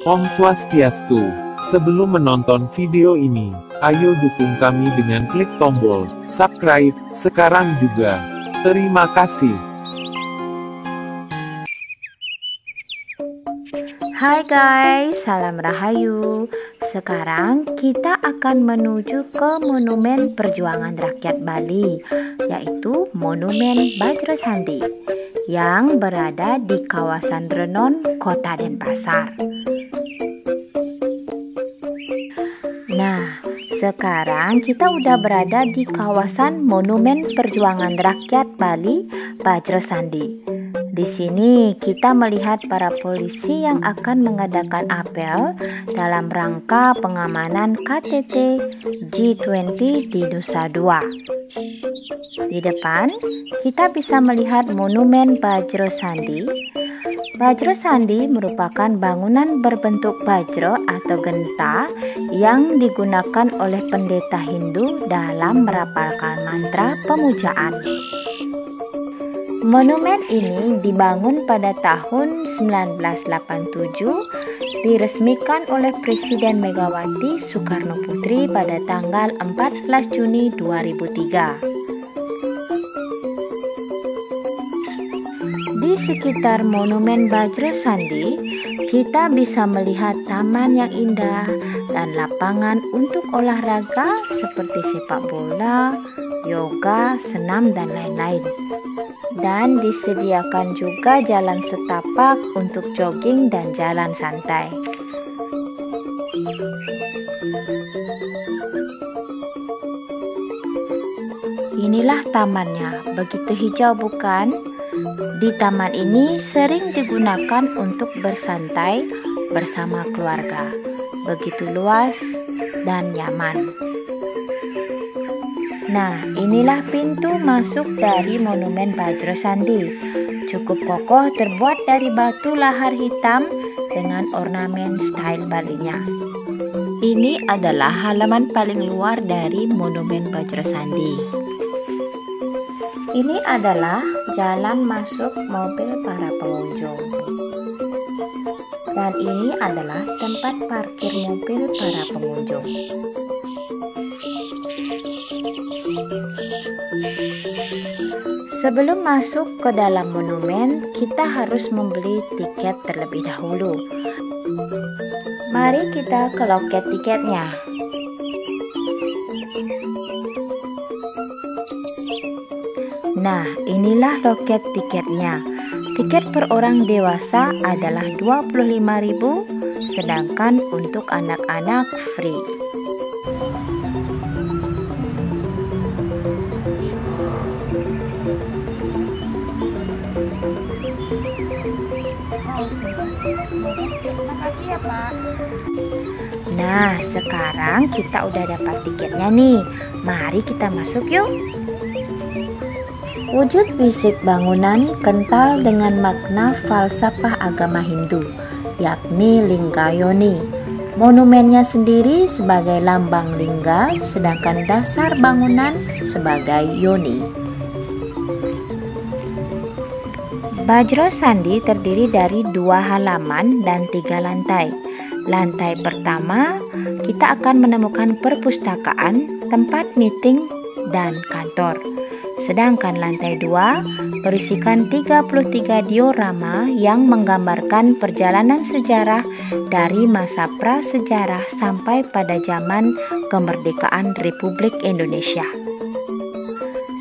Om Swastiastu. Sebelum menonton video ini, ayo dukung kami dengan klik tombol subscribe sekarang juga. Terima kasih. Hai guys, salam rahayu. Sekarang kita akan menuju ke Monumen Perjuangan Rakyat Bali, yaitu Monumen Bajrosandi, yang berada di kawasan Renon, Kota Denpasar. Nah, sekarang kita udah berada di kawasan Monumen Perjuangan Rakyat Bali, Bajrosandi. Di sini kita melihat para polisi yang akan mengadakan apel dalam rangka pengamanan KTT G20 di Nusa Dua. Di depan, kita bisa melihat Monumen Bajrosandi. Bajrosandi merupakan bangunan berbentuk bajra atau genta yang digunakan oleh pendeta Hindu dalam merapalkan mantra pemujaan. Monumen ini dibangun pada tahun 1987, diresmikan oleh Presiden Megawati Soekarno Putri pada tanggal 14 Juni 2003. Di sekitar Monumen Bajrosandi, kita bisa melihat taman yang indah dan lapangan untuk olahraga seperti sepak bola, yoga, senam, dan lain-lain. Dan disediakan juga jalan setapak untuk jogging dan jalan santai. Inilah tamannya, begitu hijau bukan? Di taman ini sering digunakan untuk bersantai bersama keluarga, begitu luas dan nyaman. Nah, inilah pintu masuk dari Monumen Bajrosandi. Cukup kokoh, terbuat dari batu lahar hitam dengan ornamen style Balinya. Ini adalah halaman paling luar dari Monumen Bajrosandi. Ini adalah jalan masuk mobil para pengunjung. Dan ini adalah tempat parkir mobil para pengunjung. Sebelum masuk ke dalam monumen, kita harus membeli tiket terlebih dahulu. Mari kita ke loket tiketnya. Nah, inilah loket tiketnya. Tiket per orang dewasa adalah 25.000, sedangkan untuk anak-anak free. Makasih ya, Pak. Nah, sekarang kita udah dapat tiketnya nih. Mari kita masuk yuk. Wujud fisik bangunan kental dengan makna falsafah agama Hindu, yakni Lingga Yoni. Monumennya sendiri sebagai lambang lingga, sedangkan dasar bangunan sebagai yoni. Bajrosandi terdiri dari 2 halaman dan 3 lantai. Lantai pertama, kita akan menemukan perpustakaan, tempat meeting, dan kantor. Sedangkan lantai 2 berisikan 33 diorama yang menggambarkan perjalanan sejarah dari masa prasejarah sampai pada zaman kemerdekaan Republik Indonesia.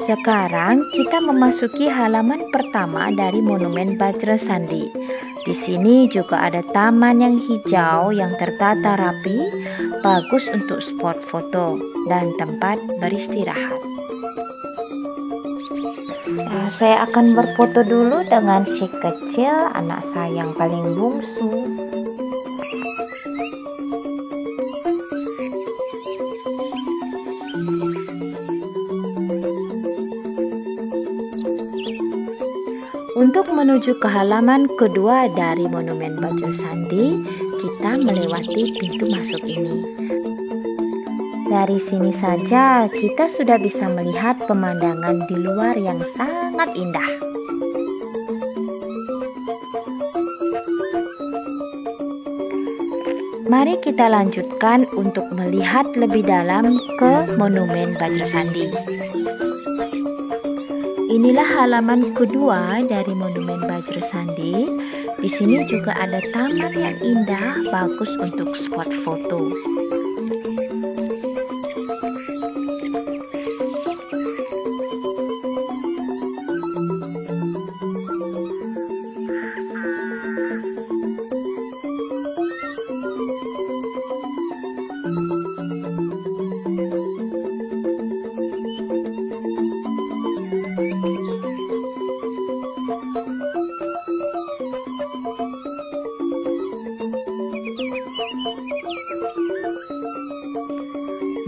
Sekarang kita memasuki halaman pertama dari Monumen Bajrosandi. Di sini juga ada taman yang hijau yang tertata rapi, bagus untuk spot foto dan tempat beristirahat. Saya akan berfoto dulu dengan si kecil, anak saya yang paling bungsu. Untuk menuju ke halaman kedua dari Monumen Bajrosandi, kita melewati pintu masuk ini. Dari sini saja kita sudah bisa melihat pemandangan di luar yang sangat indah. Mari kita lanjutkan untuk melihat lebih dalam ke Monumen Bajra Sandi. Inilah halaman kedua dari Monumen Bajra Sandi. Di sini juga ada taman yang indah, bagus untuk spot foto.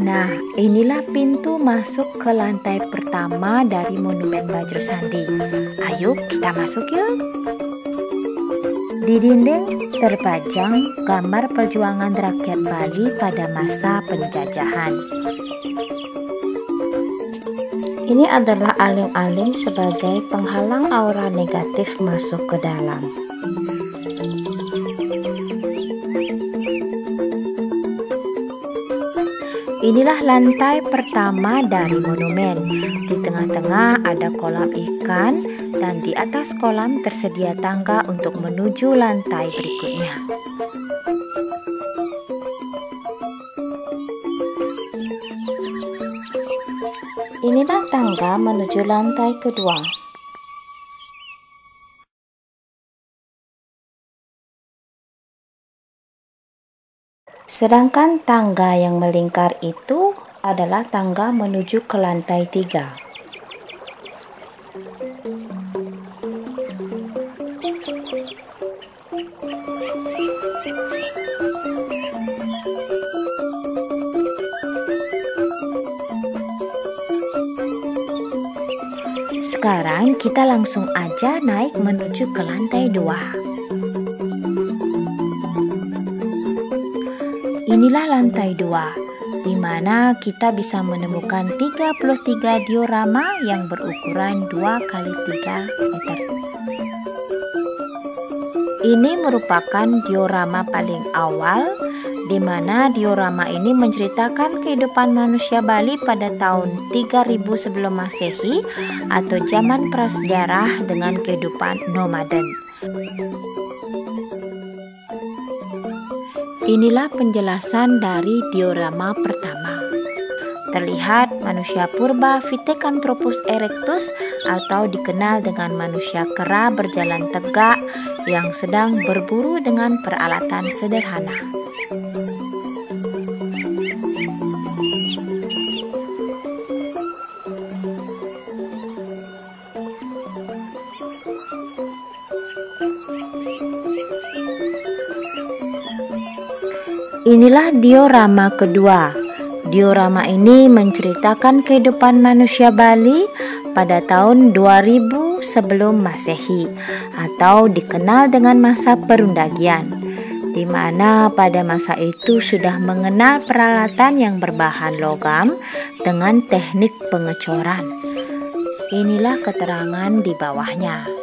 Nah, inilah pintu masuk ke lantai pertama dari Monumen Bajra Sandi. Ayo kita masuk yuk. Di dinding terpajang gambar perjuangan rakyat Bali pada masa penjajahan. Ini adalah aling-aling sebagai penghalang aura negatif masuk ke dalam. Inilah lantai pertama dari monumen. Di tengah-tengah ada kolam ikan dan di atas kolam tersedia tangga untuk menuju lantai berikutnya. Inilah tangga menuju lantai kedua. Sedangkan tangga yang melingkar itu adalah tangga menuju ke lantai 3. Sekarang kita langsung aja naik menuju ke lantai 2. Inilah lantai 2, di mana kita bisa menemukan 33 diorama yang berukuran 2x3 meter. Ini merupakan diorama paling awal, di mana diorama ini menceritakan kehidupan manusia Bali pada tahun 3000 sebelum Masehi atau zaman prasejarah dengan kehidupan nomaden. Inilah penjelasan dari diorama pertama. Terlihat manusia purba Pithecanthropus erectus atau dikenal dengan manusia kera berjalan tegak yang sedang berburu dengan peralatan sederhana. Inilah diorama kedua. Diorama ini menceritakan kehidupan manusia Bali pada tahun 2000 sebelum Masehi atau dikenal dengan masa perundagian, di mana pada masa itu sudah mengenal peralatan yang berbahan logam dengan teknik pengecoran. Inilah keterangan di bawahnya.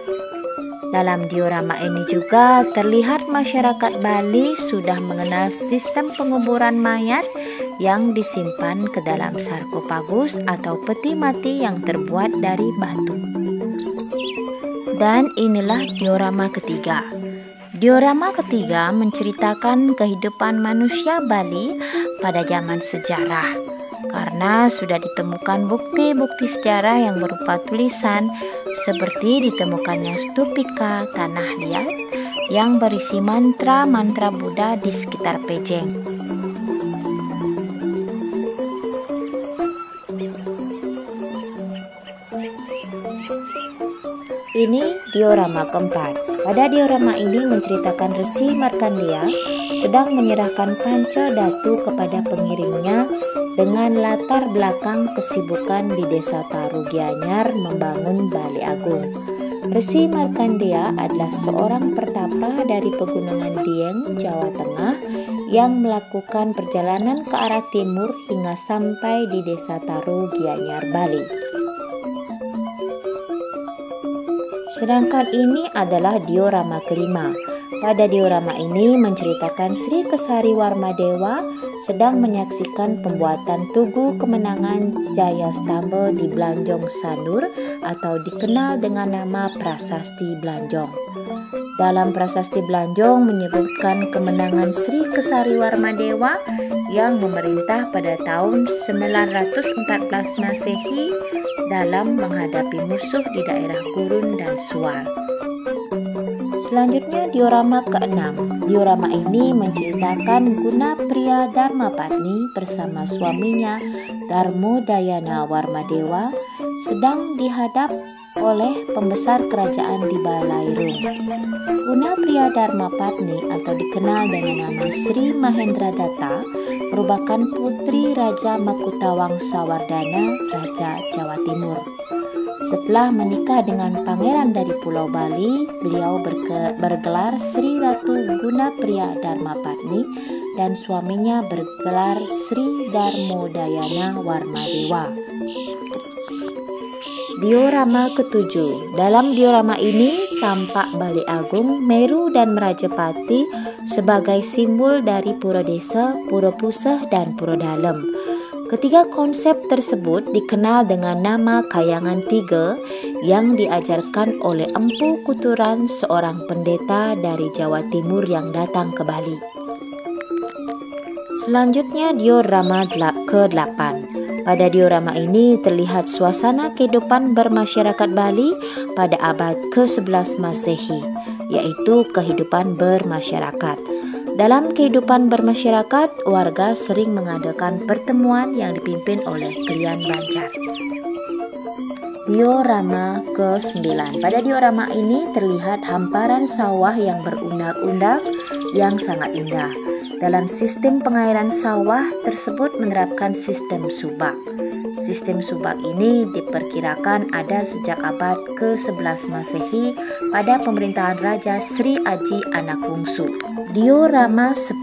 Dalam diorama ini juga terlihat masyarakat Bali sudah mengenal sistem penguburan mayat yang disimpan ke dalam sarkofagus atau peti mati yang terbuat dari batu. Dan inilah diorama ketiga. Diorama ketiga menceritakan kehidupan manusia Bali pada zaman sejarah, karena sudah ditemukan bukti-bukti sejarah yang berupa tulisan seperti ditemukannya stupika tanah liat yang berisi mantra-mantra Buddha di sekitar Pejeng. Ini diorama keempat. Pada diorama ini menceritakan Resi Markandeya sedang menyerahkan panca datu kepada pengiringnya dengan latar belakang kesibukan di Desa Taru Gianyar membangun Bali Agung. Resi Markandeya adalah seorang pertapa dari Pegunungan Dieng, Jawa Tengah yang melakukan perjalanan ke arah timur hingga sampai di Desa Taru Gianyar, Bali. Sedangkan ini adalah diorama kelima. Pada diorama ini menceritakan Sri Kesari Warmadewa sedang menyaksikan pembuatan Tugu Kemenangan Jaya Stamba di Blanjong Sanur atau dikenal dengan nama Prasasti Blanjong. Dalam Prasasti Blanjong menyebutkan kemenangan Sri Kesari Warmadewa yang memerintah pada tahun 914 Masehi dalam menghadapi musuh di daerah Gurun dan Sual. Selanjutnya diorama ke-6. Diorama ini menceritakan Guna Priya Dharmapatni bersama suaminya Darmodayana Warmadewa sedang dihadap oleh pembesar kerajaan di Balairung. Guna Priya Dharmapatni atau dikenal dengan nama Sri Mahendradatta merupakan putri Raja Makutawangsawardhana, Raja Jawa Timur. Setelah menikah dengan pangeran dari Pulau Bali, beliau bergelar Sri Ratu Guna Priya Dharmapatni dan suaminya bergelar Sri Darmodayana Warmadewa. Diorama ke-7. Dalam diorama ini tampak Bali Agung, Meru dan Merajapati sebagai simbol dari Pura Desa, Pura Puseh dan Pura Dalem. Ketiga konsep tersebut dikenal dengan nama Kayangan Tiga yang diajarkan oleh Empu Kuturan, seorang pendeta dari Jawa Timur yang datang ke Bali. Selanjutnya diorama ke-8. Pada diorama ini terlihat suasana kehidupan bermasyarakat Bali pada abad ke-11 Masehi, yaitu kehidupan bermasyarakat. Dalam kehidupan bermasyarakat, warga sering mengadakan pertemuan yang dipimpin oleh klien Banjar. Diorama ke-9. Pada diorama ini terlihat hamparan sawah yang berundak-undak yang sangat indah. Dalam sistem pengairan sawah tersebut menerapkan sistem subak. Sistem subak ini diperkirakan ada sejak abad ke-11 Masehi pada pemerintahan Raja Sri Aji Anak Wungsu. Diorama 10.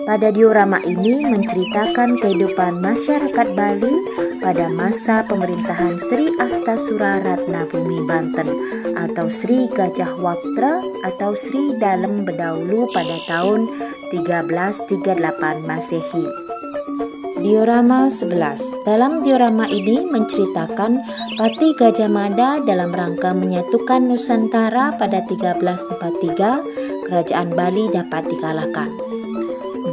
Pada diorama ini menceritakan kehidupan masyarakat Bali pada masa pemerintahan Sri Astasura Ratnabumi Banten atau Sri Gajah Waktra atau Sri Dalem Bedahulu pada tahun 1338 Masehi. Diorama 11. Dalam diorama ini menceritakan Patih Gajah Mada dalam rangka menyatukan Nusantara pada 1343, kerajaan Bali dapat dikalahkan.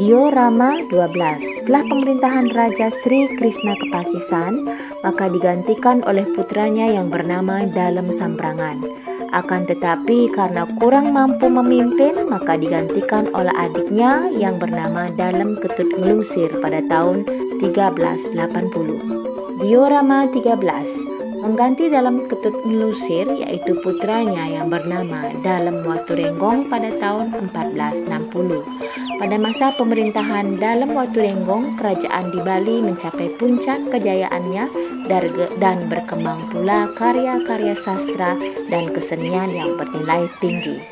Diorama 12. Setelah pemerintahan Raja Sri Krishna Kepakisan, maka digantikan oleh putranya yang bernama Dalem Sambrangan. Akan tetapi karena kurang mampu memimpin, maka digantikan oleh adiknya yang bernama Dalem Ketut Ngelusir pada tahun 1380. Diorama 13. Mengganti Dalem Ketut Ngelusir yaitu putranya yang bernama Dalem Waturenggong pada tahun 1460. Pada masa pemerintahan Dalem Waturenggong, kerajaan di Bali mencapai puncak kejayaannya dan berkembang pula karya-karya sastra dan kesenian yang bernilai tinggi.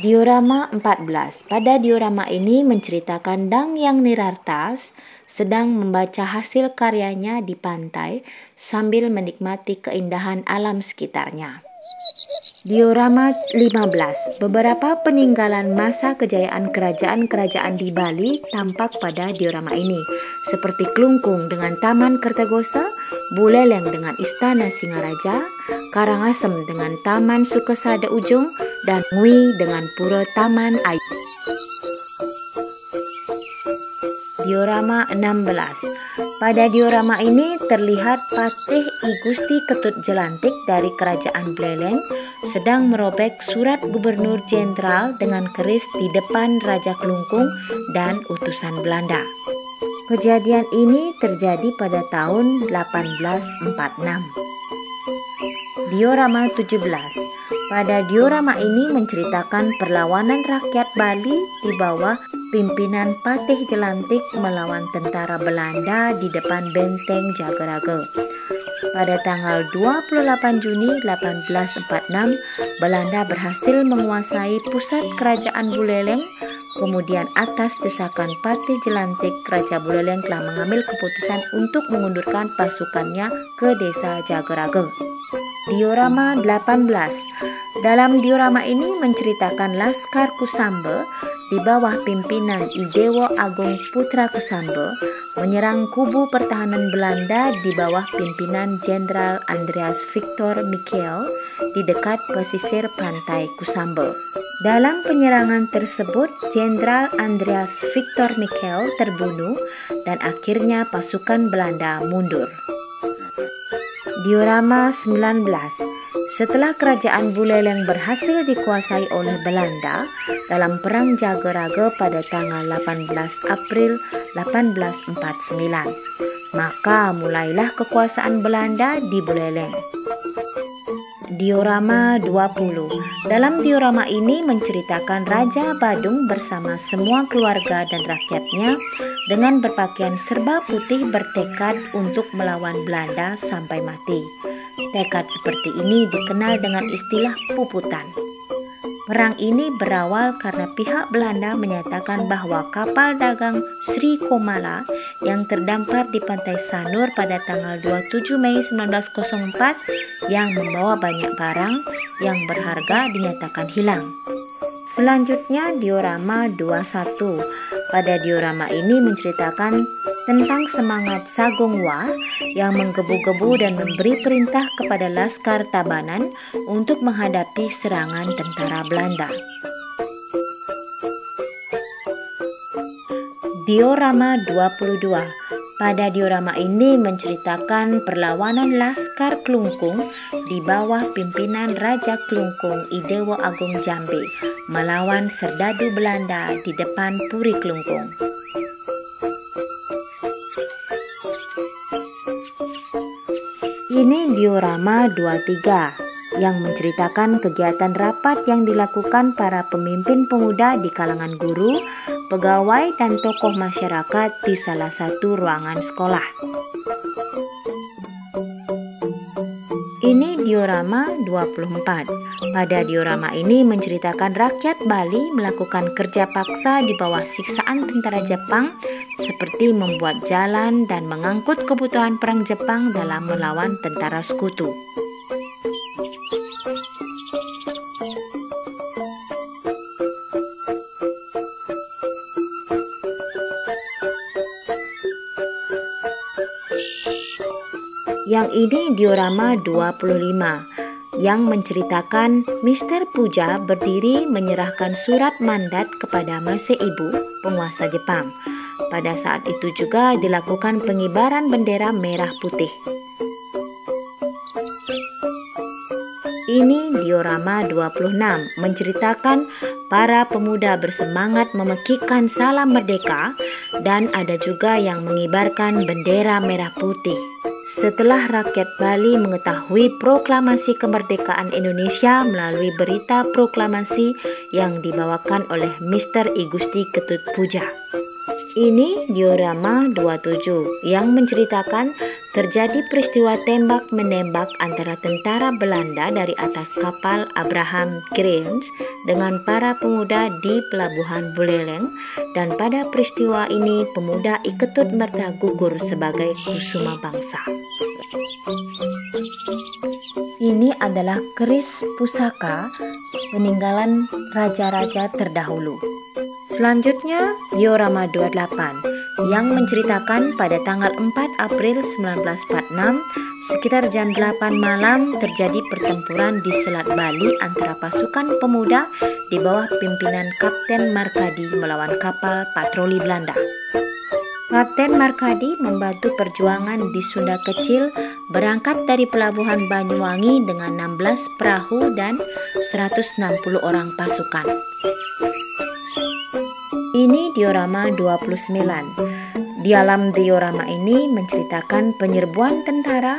Diorama 14. Pada diorama ini menceritakan Dang Yang Nirartas sedang membaca hasil karyanya di pantai sambil menikmati keindahan alam sekitarnya. Diorama 15. Beberapa peninggalan masa kejayaan kerajaan-kerajaan di Bali tampak pada diorama ini, seperti Klungkung dengan Taman Kertagosa, Buleleng dengan Istana Singaraja, Karangasem dengan Taman Sukesada Ujung, dan Ngui dengan Pura Taman Ayu. Diorama 16. Pada diorama ini terlihat Patih I Gusti Ketut Jelantik dari Kerajaan Buleleng sedang merobek surat gubernur jenderal dengan keris di depan Raja Klungkung dan utusan Belanda. Kejadian ini terjadi pada tahun 1846. Diorama 17. Pada diorama ini menceritakan perlawanan rakyat Bali di bawah pimpinan Patih Jelantik melawan tentara Belanda di depan benteng Jagaraga. Pada tanggal 28 Juni 1846, Belanda berhasil menguasai pusat kerajaan Buleleng. Kemudian atas desakan Patih Jelantik, Raja Buleleng telah mengambil keputusan untuk mengundurkan pasukannya ke desa Jagaraga. Diorama 18. Dalam diorama ini menceritakan Laskar Kusambe di bawah pimpinan Idewo Agung Putra Kusambe menyerang kubu pertahanan Belanda di bawah pimpinan Jenderal Andreas Victor Michiel di dekat pesisir pantai Kusambe. Dalam penyerangan tersebut, Jenderal Andreas Victor Michiel terbunuh dan akhirnya pasukan Belanda mundur. Diorama 19. Setelah kerajaan Buleleng berhasil dikuasai oleh Belanda dalam Perang Jago-Rago pada tanggal 18 April 1849, maka mulailah kekuasaan Belanda di Buleleng. Diorama 20. Dalam diorama ini menceritakan Raja Badung bersama semua keluarga dan rakyatnya dengan berpakaian serba putih bertekad untuk melawan Belanda sampai mati. Tekad seperti ini dikenal dengan istilah puputan. Perang ini berawal karena pihak Belanda menyatakan bahwa kapal dagang Sri Komala yang terdampar di pantai Sanur pada tanggal 27 Mei 1904 yang membawa banyak barang yang berharga dinyatakan hilang. Selanjutnya diorama 21. Pada diorama ini menceritakan tentang semangat Sagongwa yang menggebu-gebu dan memberi perintah kepada Laskar Tabanan untuk menghadapi serangan tentara Belanda. Diorama 22. Pada diorama ini menceritakan perlawanan Laskar Klungkung di bawah pimpinan Raja Klungkung Idewo Agung Jambe melawan serdadu Belanda di depan Puri Klungkung. Ini diorama 23 yang menceritakan kegiatan rapat yang dilakukan para pemimpin pemuda di kalangan guru, pegawai, dan tokoh masyarakat di salah satu ruangan sekolah. Ini diorama 24. Pada diorama ini menceritakan rakyat Bali melakukan kerja paksa di bawah siksaan tentara Jepang seperti membuat jalan dan mengangkut kebutuhan perang Jepang dalam melawan tentara sekutu. Yang ini diorama 25 yang menceritakan Mr. Puja berdiri menyerahkan surat mandat kepada Mase Ibu, penguasa Jepang. Pada saat itu juga dilakukan pengibaran bendera merah putih. Ini diorama 26 menceritakan para pemuda bersemangat memekikkan salam merdeka dan ada juga yang mengibarkan bendera merah putih. Setelah rakyat Bali mengetahui proklamasi kemerdekaan Indonesia melalui berita proklamasi yang dibawakan oleh Mr. I Gusti Ketut Puja. Ini diorama 27 yang menceritakan terjadi peristiwa tembak-menembak antara tentara Belanda dari atas kapal Abraham Grains dengan para pemuda di pelabuhan Buleleng, dan pada peristiwa ini pemuda I Ketut Merta gugur sebagai kusuma bangsa. Ini adalah keris pusaka peninggalan raja-raja terdahulu. Selanjutnya, diorama 28 yang menceritakan pada tanggal 4 April 1946 sekitar jam 8 malam terjadi pertempuran di Selat Bali antara pasukan pemuda di bawah pimpinan Kapten Markadi melawan kapal patroli Belanda. Kapten Markadi membantu perjuangan di Sunda Kecil berangkat dari pelabuhan Banyuwangi dengan 16 perahu dan 160 orang pasukan. Ini diorama 29. Di dalam diorama ini menceritakan penyerbuan tentara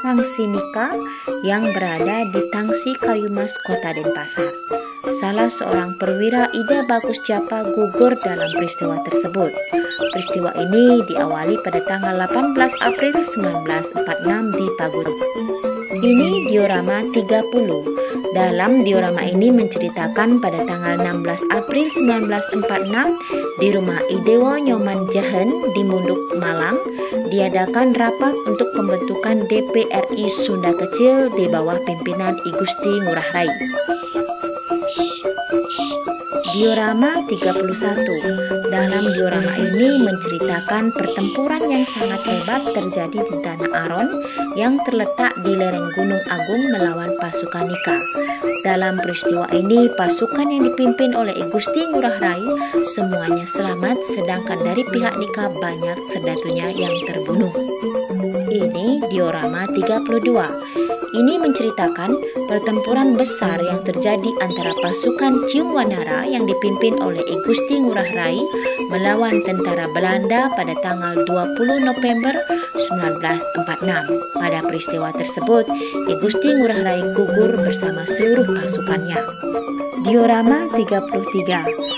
Tangsinika yang berada di Tangsi Kayumas, Kota Denpasar. Salah seorang perwira Ida Bagus Japa gugur dalam peristiwa tersebut. Peristiwa ini diawali pada tanggal 18 April 1946 di Pagutu. Ini diorama 30. Dalam diorama ini menceritakan pada tanggal 16 April 1946 di rumah Idewo Nyoman Jahen di Munduk, Malang, diadakan rapat untuk pembentukan DPRI Sunda Kecil di bawah pimpinan I Gusti Ngurah Rai. Diorama 31. Dalam diorama ini menceritakan pertempuran yang sangat hebat terjadi di Tanah Aron yang terletak di lereng Gunung Agung melawan pasukan Nika. Dalam peristiwa ini, pasukan yang dipimpin oleh I Gusti Ngurah Rai semuanya selamat, sedangkan dari pihak Nika banyak serdatunya yang terbunuh. Ini diorama 32. Ini menceritakan pertempuran besar yang terjadi antara pasukan Cium Wanara yang dipimpin oleh I Gusti Ngurah Rai melawan tentara Belanda pada tanggal 20 November 1946. Pada peristiwa tersebut, I Gusti Ngurah Rai gugur bersama seluruh pasukannya. Diorama 33.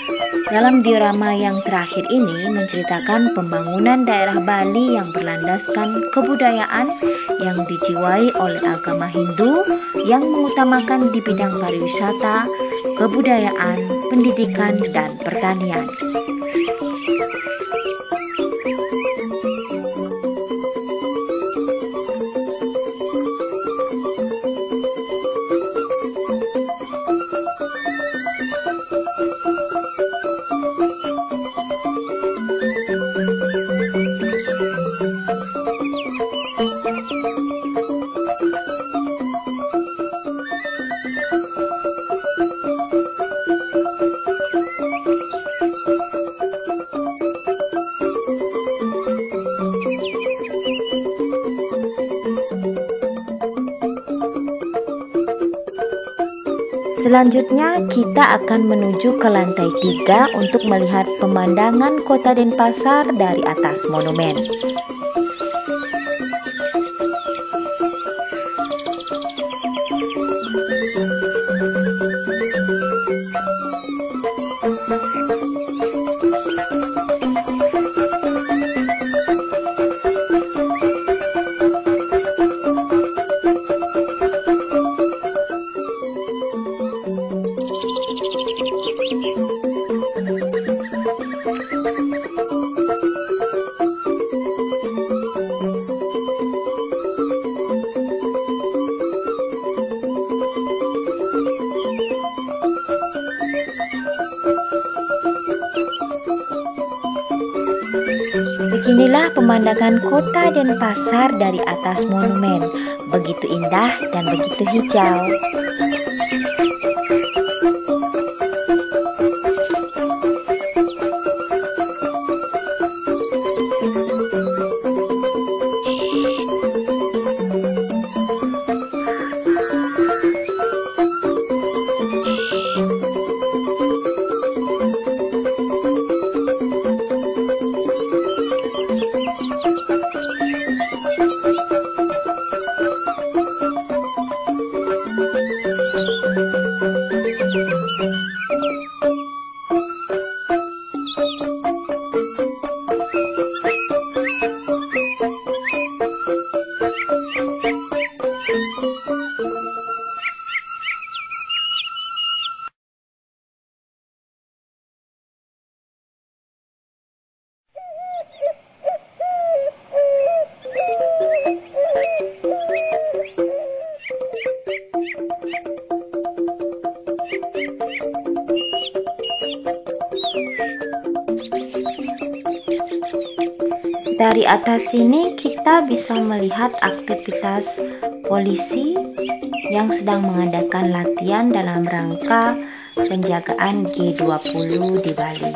Dalam diorama yang terakhir ini menceritakan pembangunan daerah Bali yang berlandaskan kebudayaan yang dijiwai oleh agama Hindu yang mengutamakan di bidang pariwisata, kebudayaan, pendidikan, dan pertanian. Selanjutnya kita akan menuju ke lantai 3 untuk melihat pemandangan kota Denpasar dari atas monumen. Beginilah pemandangan kota Denpasar dari atas monumen, begitu indah dan begitu hijau. Dari atas sini kita bisa melihat aktivitas polisi yang sedang mengadakan latihan dalam rangka penjagaan G20 di Bali.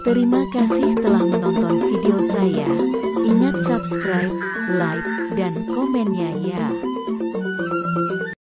Terima kasih telah menonton video saya. Ingat subscribe, like, dan komennya ya.